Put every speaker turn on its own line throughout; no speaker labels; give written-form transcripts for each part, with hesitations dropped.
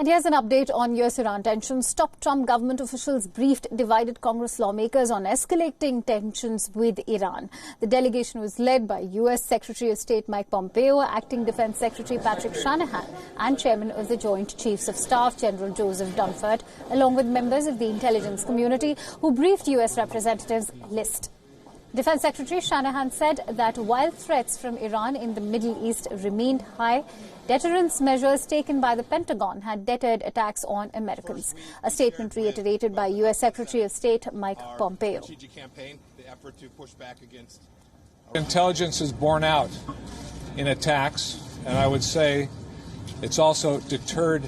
And here's an update on US-Iran tensions. Top Trump government officials briefed divided Congress lawmakers on escalating tensions with Iran. The delegation was led by US Secretary of State Mike Pompeo, Acting Defense Secretary Patrick Shanahan, and Chairman of the Joint Chiefs of Staff, General Joseph Dunford, along with members of the intelligence community who briefed US representatives list. Defense Secretary Shanahan said that while threats from Iran in the Middle East remained high, deterrence measures taken by the Pentagon had deterred attacks on Americans. A statement reiterated by U.S. Secretary of State Mike Pompeo.
Intelligence is borne out in attacks, and I would say it's also deterred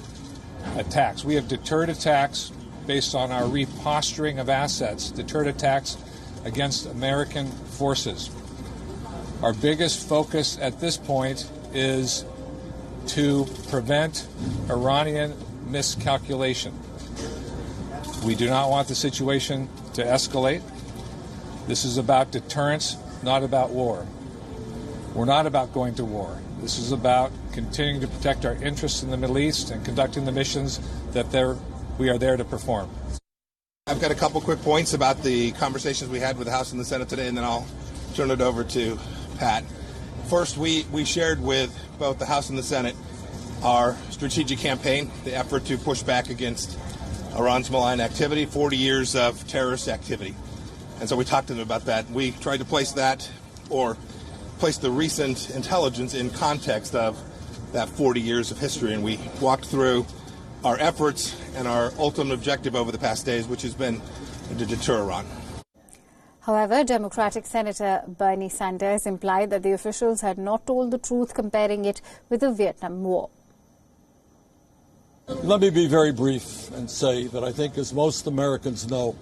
attacks. We have deterred attacks based on our reposturing of assets, deterred attacks against American forces. Our biggest focus at this point is to prevent Iranian miscalculation. We do not want the situation to escalate. This is about deterrence, not about war. We're not about going to war. This is about continuing to protect our interests in the Middle East and conducting the missions that we are there to perform.
I've got a couple quick points about the conversations we had with the House and the Senate today, and then I'll turn it over to Pat. First, we shared with both the House and the Senate our strategic campaign, the effort to push back against Iran's malign activity, 40 years of terrorist activity. And so we talked to them about that. We tried to place the recent intelligence in context of that 40 years of history, and we walked through our efforts and our ultimate objective over the past days, which has been to deter Iran.
However, Democratic Senator Bernie Sanders implied that the officials had not told the truth, comparing it with the Vietnam War.
Let me be very brief and say that I think, as most Americans know,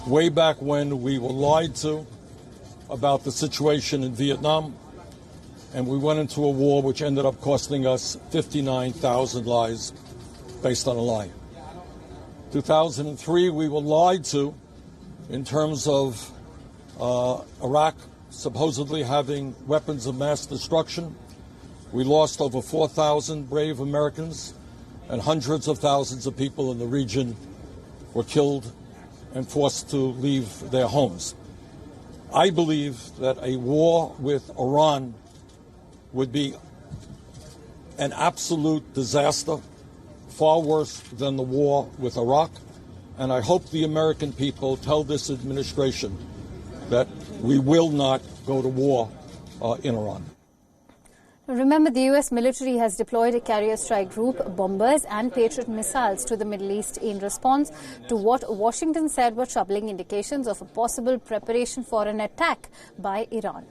way back when we were lied to about the situation in Vietnam, and we went into a war which ended up costing us 59,000 lives based on a lie. 2003, we were lied to in terms of Iraq supposedly having weapons of mass destruction. We lost over 4,000 brave Americans, and hundreds of thousands of people in the region were killed and forced to leave their homes. I believe that a war with Iran would be an absolute disaster, far worse than the war with Iraq, and I hope the American people tell this administration that we will not go to war in Iran.
Remember, the U.S. military has deployed a carrier strike group, bombers and Patriot missiles to the Middle East in response to what Washington said were troubling indications of a possible preparation for an attack by Iran.